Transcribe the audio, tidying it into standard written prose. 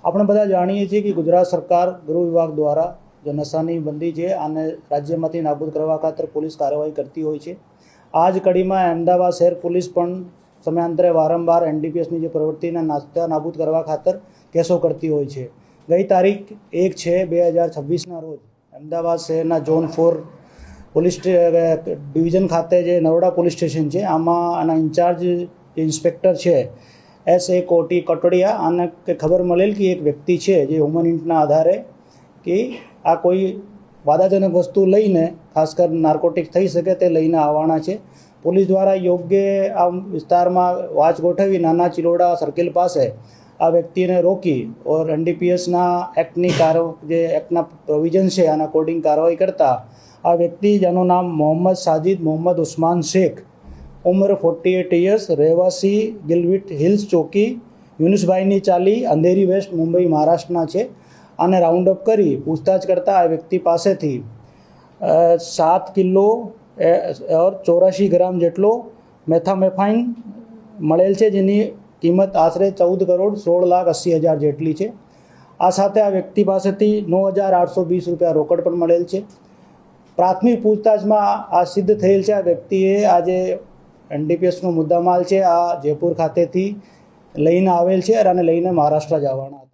આપણે બધા જાણીએ છીએ કે ગુજરાત સરકાર ગૃહ વિભાગ દ્વારા જે નશાની બંધી છે આને રાજ્યમાંથી નાબૂદ કરવા ખાતર પોલીસ કાર્યવાહી કરતી હોય છે। આ જ કડીમાં અમદાવાદ શહેર પોલીસ પણ સમયાંતરે વારંવાર એનડીપીએસની જે પ્રવૃત્તિને નાબૂદ કરવા ખાતર કેસો કરતી હોય છે। ગઈ તારીખ 1/6/2026ના રોજ અમદાવાદ શહેરના ઝોન 4 પોલીસ ડિવિઝન ખાતે જે નરોડા પોલીસ સ્ટેશન છે આમાં આના ઇન્ચાર્જ જે ઇન્સ્પેક્ટર છે SA કટોડિયા આને ખબર મળેલ કે એક વ્યક્તિ છે જે હ્યુમન ઇન્ટના આધારે કે આ કોઈ વાદાજનક વસ્તુ લઈને ખાસ કરીને નાર્કોટિક્સ થઈ શકે તે લઈને આવવાના છે। પોલીસ દ્વારા યોગ્ય આ વિસ્તારમાં વાચ ગોઠવી નાના ચિલોડા સર્કલ પાસે આ વ્યક્તિને રોકી ઓર એનડીપીએસના એક્ટની જે એક્ટના પ્રોવિઝન છે આના અકોર્ડિંગ કાર્યવાહી કરતા આ વ્યક્તિ જેનું નામ મોહમ્મદ સાજિદ મોહમ્મદ ઉસ્માન શેખ ઉંમર 48 યર્સ રહેવાસી ગિલવિટ હિલ્સ ચોકી યુનુસભાઈની ચાલી અંધેરી વેસ્ટ મુંબઈ મહારાષ્ટ્રના છે। આને રાઉન્ડ અપ કરી પૂછતાછ કરતાં આ વ્યક્તિ પાસેથી 7 કિલો ઓર 84 ગ્રામ જેટલો મેથામેફાઇન મળેલ છે જેની કિંમત આશરે 14,16,80,000 જેટલી છે। આ સાથે આ વ્યક્તિ પાસેથી 9,820 રૂપિયા રોકડ પણ મળેલ છે। પ્રાથમિક પૂછતાછમાં આ સિદ્ધ થયેલ છે આ વ્યક્તિએ આજે એનડીપીએસનો મુદ્દામાલ છે આ જયપુર ખાતેથી લઈને આવેલ છે અને લઈને મહારાષ્ટ્ર જવાના હતા।